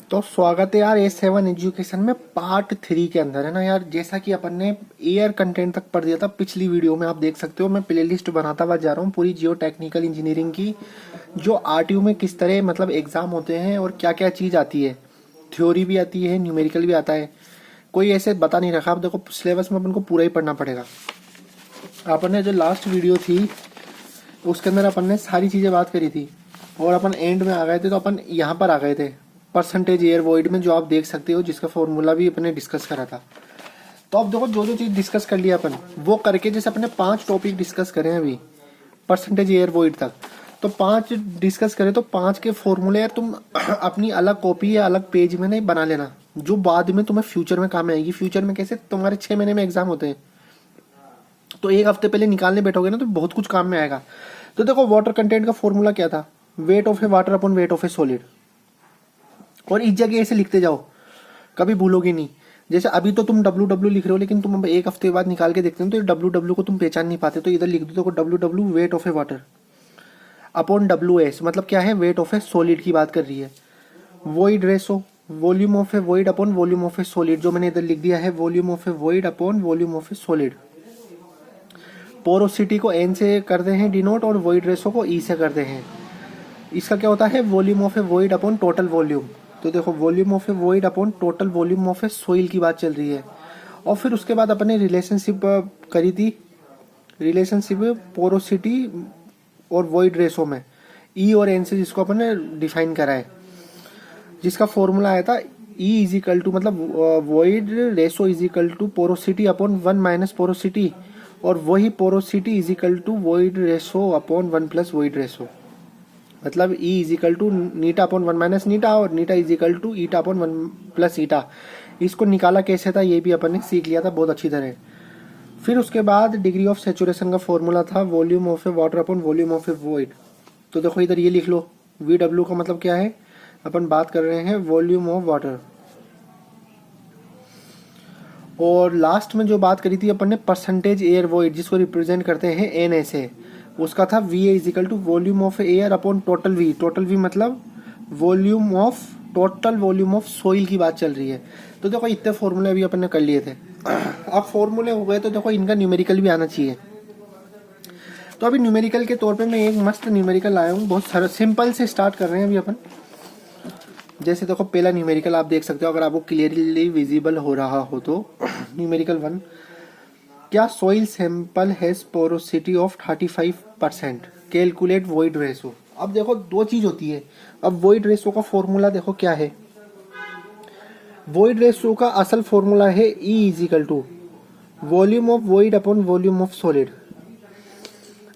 तो स्वागत है यार A7 एजुकेशन में पार्ट 3 के अंदर, है ना यार। जैसा कि अपन ने एयर कंटेंट तक पढ़ दिया था पिछली वीडियो में, आप देख सकते हो। मैं प्लेलिस्ट बनाता हुआ जा रहा हूँ पूरी जियो टेक्निकल इंजीनियरिंग की, जो आरटीयू में किस तरह मतलब एग्जाम होते हैं और क्या क्या चीज़ आती है। थ्योरी भी आती है, न्यूमेरिकल भी आता है, कोई ऐसे बता नहीं रखा। आप देखो सिलेबस में अपन को पूरा ही पढ़ना पड़ेगा। अपन ने जो लास्ट वीडियो थी उसके अंदर अपन ने सारी चीज़ें बात करी थी और अपन एंड में आ गए थे। तो अपन यहाँ पर आ गए थे परसेंटेज एयर वॉइड में, जो आप देख सकते हो, जिसका फॉर्मूला भी अपने डिस्कस करा था। तो अब देखो जो जो चीज़ डिस्कस कर लिया अपन वो करके, जैसे अपने 5 टॉपिक डिस्कस करें अभी परसेंटेज एयर वॉइड तक, तो 5 डिस्कस करें तो 5 के फॉर्मूले यार तुम अपनी अलग कॉपी या अलग पेज में नहीं बना लेना, जो बाद में तुम्हें फ्यूचर में काम आएगी। फ्यूचर में कैसे, तुम्हारे 6 महीने में एग्जाम होते हैं, तो एक हफ्ते पहले निकालने बैठोगे ना तो बहुत कुछ काम में आएगा। तो देखो वाटर कंटेंट का फॉर्मूला क्या था, weight of A water upon weight of A solid. और इस जगह ऐसे लिखते जाओ, कभी भूलोगे नहीं। जैसे अभी तो तुम डब्ल्यू डब्ल्यू लिख रहे हो, लेकिन तुम अब एक हफ्ते बाद निकाल के देखते हो तो डब्ल्यू डब्ल्यू को तुम पहचान नहीं पाते, तो इधर लिख दो W W weight of A water upon W S, मतलब क्या है, वेट ऑफ ए सॉलिड की बात कर रही है। Void ratio, volume of A void upon volume of A solid, जो मैंने इधर लिख दिया है volume of A void upon volume of A solid. Porosity को एन से करते हैं डिनोट और वॉइड रेशो को ई से करते हैं। इसका क्या होता है, volume of A void upon total volume. तो देखो volume of A void upon total volume of A soil की बात चल रही है। और फिर उसके बाद अपने रिलेशनशिप करी थी, रिलेशनशिप पोरोसिटी और वॉइड रेशो में ई और एन से, जिसको अपन ने डिफाइन करा है, जिसका फॉर्मूला आया था ई इज इक्वल टू, मतलब void ratio is equal to porosity upon 1 minus porosity, और वही porosity is equal to void ratio upon 1 plus void ratio. मतलब e is equal to eta upon 1 minus eta, और eta is equal to eta upon 1 plus eta. इसको निकाला कैसे था ये भी अपन ने सीख लिया था बहुत अच्छी तरह। फिर उसके बाद डिग्री ऑफ सेचुरेशन का फॉर्मूला था volume of A water upon volume of A void. तो देखो इधर ये लिख लो, वी डब्ल्यू का मतलब क्या है, अपन बात कर रहे हैं वॉल्यूम ऑफ वाटर। और लास्ट में जो बात करी थी अपन ने परसेंटेज एयर वॉइड, जिसको रिप्रेजेंट करते हैं एन ऐसे, उसका था V a is equal to volume of air upon total V. Total V मतलब volume of, total volume of soil की बात चल रही है। तो देखो इतने फॉर्मूले अभी अपन ने कर लिए थे। अब फॉर्मूले हो गए तो देखो इनका न्यूमेरिकल भी आना चाहिए। तो अभी न्यूमेरिकल के तौर पे मैं एक मस्त न्यूमेरिकल लाया हूँ, बहुत सारा सिंपल से स्टार्ट कर रहे हैं अभी अपन। जैसे देखो पहला न्यूमेरिकल आप देख सकते हो, अगर आपको क्लियरली विजिबल हो रहा हो तो न्यूमेरिकल 1, क्या soil sample has porosity of 35%, calculate void ratio. अब देखो दो चीज होती है। अब वॉइड रेशो का फॉर्मूला देखो क्या है, वॉइड रेशो का असल फॉर्मूला है e is equal to volume of void upon volume of solid.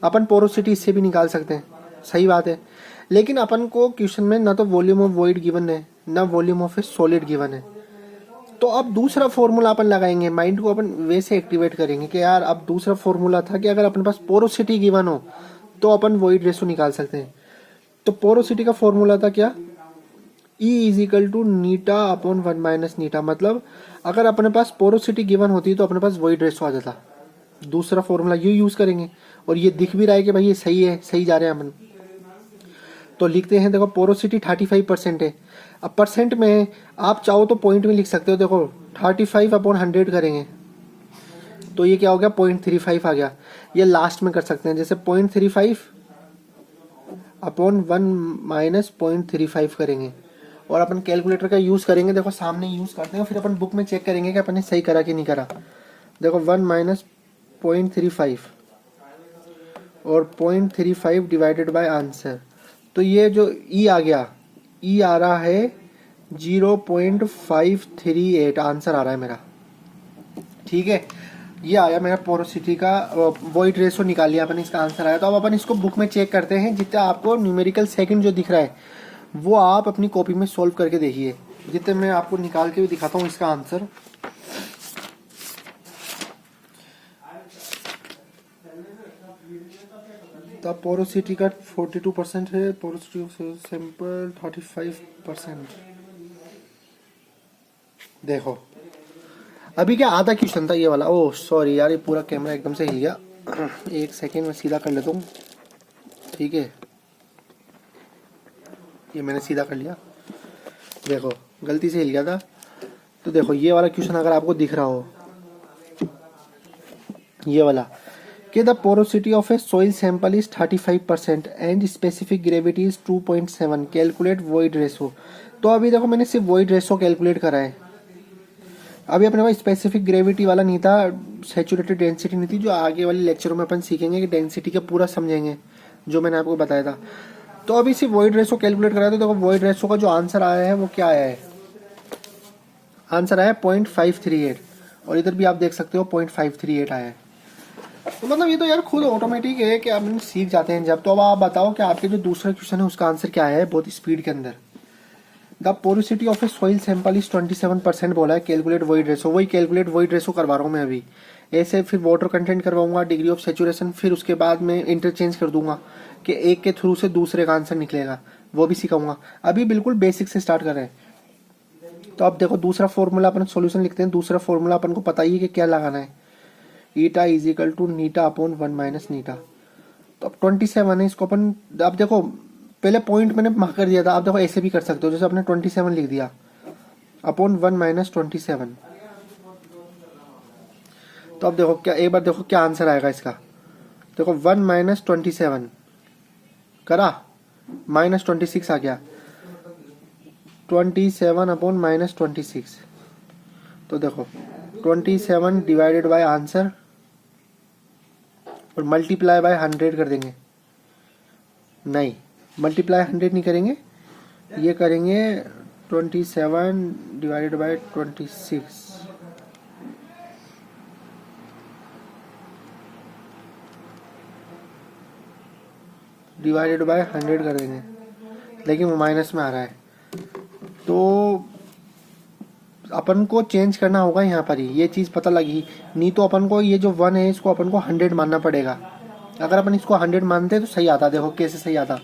अपन पोरोसिटी इससे भी निकाल सकते हैं, सही बात है, लेकिन अपन को क्वेश्चन में ना तो वॉल्यूम ऑफ वॉइड गिवन है ना volume of A solid given है। तो अब दूसरा फॉर्मूला अपन लगाएंगे, माइंड को अपन वैसे एक्टिवेट करेंगे कि यार अब दूसरा फॉर्मूला था कि अगर अपने पास पोरोसिटी गिवन हो तो अपन वॉइड रेशो निकाल सकते हैं। तो पोरोसिटी का फॉर्मूला था क्या, e is equal to eta upon 1 minus eta. मतलब अगर अपने पास पोरोसिटी गिवन होती तो अपने पास वॉइड रेशो आ जाता। दूसरा फॉर्मूला ये यूज करेंगे, और ये दिख भी रहा है कि भाई ये सही है, सही जा रहे हैं अपन। तो लिखते हैं, देखो पोरोसिटी 35% है। अब परसेंट में आप चाहो तो पॉइंट में लिख सकते हो। देखो 35 अपॉन 100 करेंगे तो ये क्या हो गया, 0.35 आ गया। ये लास्ट में कर सकते हैं, जैसे 0.35 अपॉन 1 माइनस 0.35 करेंगे, और अपन कैलकुलेटर का यूज़ करेंगे। देखो सामने यूज़ करते हैं, फिर अपन बुक में चेक करेंगे कि अपन ने सही करा कि नहीं करा। देखो 1 माइनस 0.35 और 0.35 डिवाइडेड बाय आंसर। तो ये जो ई आ गया, ई आ रहा है 0.538 आंसर आ रहा है मेरा, ठीक है। ये आया मेरा पोरोसिटी का, वॉइड रेशो निकाल लिया अपन, इसका आंसर आया। तो अब अपन इसको बुक में चेक करते हैं। जितना आपको न्यूमेरिकल सेकंड जो दिख रहा है वो आप अपनी कॉपी में सॉल्व करके देखिए, जितने मैं आपको निकाल के भी दिखाता हूँ इसका आंसर। तो पोरोसिटी का 42% है, पोरोसिटी ऑफ सैंपल 35%। देखो अभी क्या आधा क्वेश्चन था ये वाला। ओह सॉरी यार, ये पूरा कैमरा एकदम से हिल गया। एक सेकेंड में सीधा कर लेता हूँ, ठीक है। ये मैंने सीधा कर लिया। देखो गलती से हिल गया था। तो देखो ये वाला क्वेश्चन अगर आपको दिख रहा हो, ये वाला कि the porosity of A soil sample is 35% and specific gravity is 2.7, calculate void ratio. तो अभी देखो मैंने सिर्फ वॉइड रेशो कैलकुलेट करा है, अभी अपने पास स्पेसिफिक ग्रेविटी वाला नहीं था, सैचुरेटेड डेंसिटी नहीं थी, जो आगे वाले लेक्चरों में अपन सीखेंगे कि डेंसिटी का पूरा समझेंगे जो मैंने आपको बताया था। तो अभी सिर्फ वॉइड रेशो कैलकुलेट करा है। तो देखो वॉइड रेशो का जो आंसर आया है वो क्या आया है, आंसर आया 0.538 और इधर भी आप देख सकते हो 0.538 आया है। तो मतलब ये तो यार खुद ऑटोमेटिक है कि आप सीख जाते हैं जब। तो अब आप बताओ कि आपके जो दूसरा क्वेश्चन है उसका आंसर क्या है बहुत स्पीड के अंदर। The porosity of A soil sample is 27% बोला है, कैलकुलेट वॉइड रेशो। वही कैलकुलेट वॉइड रेशो करवा रहा हूँ मैं अभी। ऐसे फिर वाटर कंटेंट करवाऊंगा, डिग्री ऑफ सेचुरेशन, फिर उसके बाद में इंटरचेंज कर दूंगा कि एक के थ्रू से दूसरे का आंसर निकलेगा, वो भी सिखाऊंगा। अभी बिल्कुल बेसिक से स्टार्ट कर रहे हैं। तो अब देखो दूसरा फॉर्मूला अपन सोल्यूशन लिखते हैं। दूसरा फॉर्मूला अपन को पता ही है कि क्या लगाना है, eta is equal to eta upon 1 minus eta. तो अब 27 है, इसको अपन अब देखो पहले पॉइंट मैंने मार्क कर दिया था, आप देखो ऐसे भी कर सकते हो, जैसे आपने 27 लिख दिया अपॉन 1 माइनस 27। तो अब देखो क्या, एक बार देखो क्या आंसर आएगा इसका। देखो 1 माइनस 27 करा, माइनस 26 आ गया, 27 अपॉन माइनस 26। तो देखो 27 डिवाइडेड बाय आंसर और मल्टीप्लाई बाय 100 कर देंगे। नहीं, मल्टीप्लाई 100 नहीं करेंगे, ये करेंगे 27 डिवाइडेड बाय 26। डिवाइडेड बाय 100 कर देंगे, लेकिन वो माइनस में आ रहा है। तो अपन को चेंज करना होगा यहाँ पर ही, ये चीज़ पता लगी। नहीं तो अपन को ये जो 1 है इसको अपन को 100 मानना पड़ेगा। अगर अपन इसको 100 मानते तो सही आता। देखो कैसे सही आता,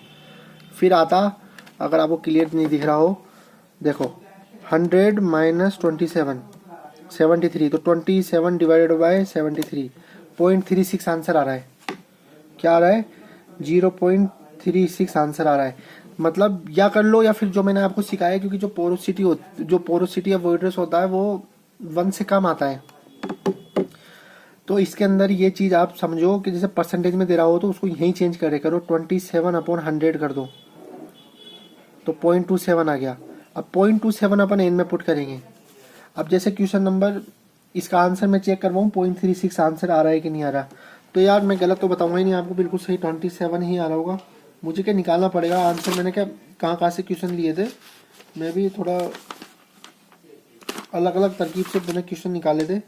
फिर आता, अगर आपको क्लियर नहीं दिख रहा हो, देखो 100 माइनस 27 73। तो 27 डिवाइडेड बाय 73, 0.36 आंसर आ रहा है। क्या आ रहा है, 0.36 आंसर आ रहा है। मतलब या कर लो या फिर जो मैंने आपको सिखाया, क्योंकि जो पोरोसिटी या वॉइड रेशो होता है वो 1 से कम आता है। तो इसके अंदर ये चीज़ आप समझो कि जैसे परसेंटेज में दे रहा हो तो उसको यहीं चेंज करे करो, 27 अपॉन 100 कर दो तो 0.27 आ गया। अब 0.27 अपन एन में पुट करेंगे। अब जैसे क्वेश्चन नंबर, इसका आंसर मैं चेक करवाऊँ 0.36 आंसर आ रहा है कि नहीं आ रहा। तो यार मैं गलत तो बताऊंगा ही नहीं आपको, बिल्कुल सही 27 ही आ रहा होगा। मुझे क्या निकालना पड़ेगा आंसर, मैंने क्या कहाँ से क्वेश्चन लिए थे, मैं भी थोड़ा अलग अलग तरकीब से मैंने क्वेश्चन निकाले थे।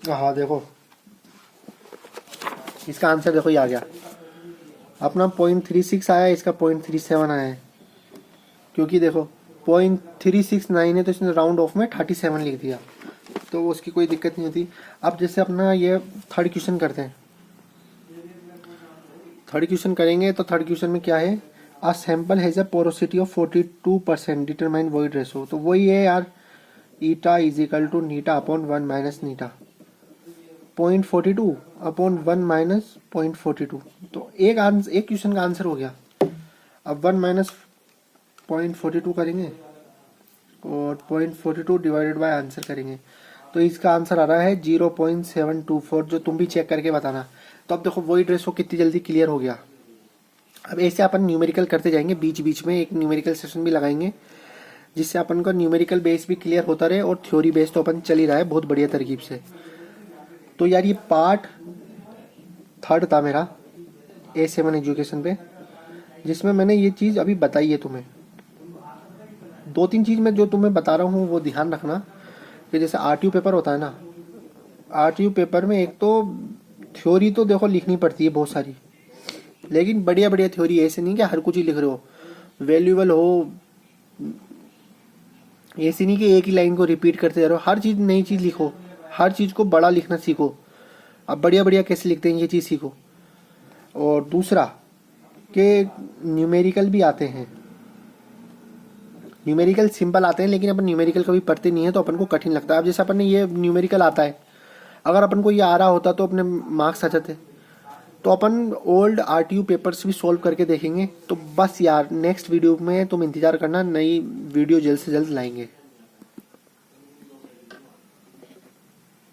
हाँ देखो इसका आंसर देखो ये आ गया अपना 0.36 आया, इसका 0.37 आया है। क्योंकि देखो 0.369 है तो इसने राउंड ऑफ में 37 लिख दिया, तो उसकी कोई दिक्कत नहीं होती। अब जैसे अपना ये थर्ड क्वेश्चन करते हैं, थर्ड क्वेश्चन करेंगे। तो थर्ड क्वेश्चन में क्या है, a sample has a porosity of 42%, determine void ratio. तो वही है यार, eta is equal to eta upon 1 minus eta, 0.42 upon 1 minus 0.42। तो एक क्वेश्चन का आंसर हो गया। अब 1 माइनस 0.42 करेंगे और 0.42 डिवाइडेड बाय आंसर करेंगे, तो इसका आंसर आ रहा है 0.724, जो तुम भी चेक करके बताना। तो अब देखो वॉइड रेशो कितनी जल्दी क्लियर हो गया। अब ऐसे अपन न्यूमेरिकल करते जाएंगे, बीच बीच में एक न्यूमेरिकल सेशन भी लगाएंगे, जिससे अपन का न्यूमेरिकल बेस भी क्लियर होता रहे और थ्योरी बेस तो अपन चल ही रहा है बहुत बढ़िया तरकीब से। तो यार ये पार्ट थर्ड था मेरा A7 एजुकेशन पे, जिसमें मैंने ये चीज़ अभी बताई है तुम्हें। 2-3 चीज़ मैं जो तुम्हें बता रहा हूँ वो ध्यान रखना कि जैसे RTU पेपर होता है ना, RTU पेपर में एक तो थ्योरी तो देखो लिखनी पड़ती है बहुत सारी, लेकिन बढ़िया बढ़िया थ्योरी, ऐसे नहीं कि हर कुछ ही लिख रहे हो, वैल्यूएबल हो, ऐसे नहीं कि एक ही लाइन को रिपीट करते जा रहे हो। हर चीज़ नई चीज़ लिखो, हर चीज़ को बड़ा लिखना सीखो। अब बढ़िया बढ़िया कैसे लिखते हैं ये चीज़ सीखो। और दूसरा कि न्यूमेरिकल भी आते हैं, न्यूमेरिकल सिंपल आते हैं, लेकिन अपन न्यूमेरिकल कभी पढ़ते नहीं है तो अपन को कठिन लगता है। अब जैसे अपन ने ये न्यूमेरिकल आता है, अगर अपन को ये आ रहा होता तो अपने मार्क्स आ जाते। तो अपन ओल्ड आरटीयू पेपर्स भी सॉल्व करके देखेंगे। तो बस यार नेक्स्ट वीडियो में तुम इंतजार करना, नई वीडियो जल्द से जल्द लाएंगे।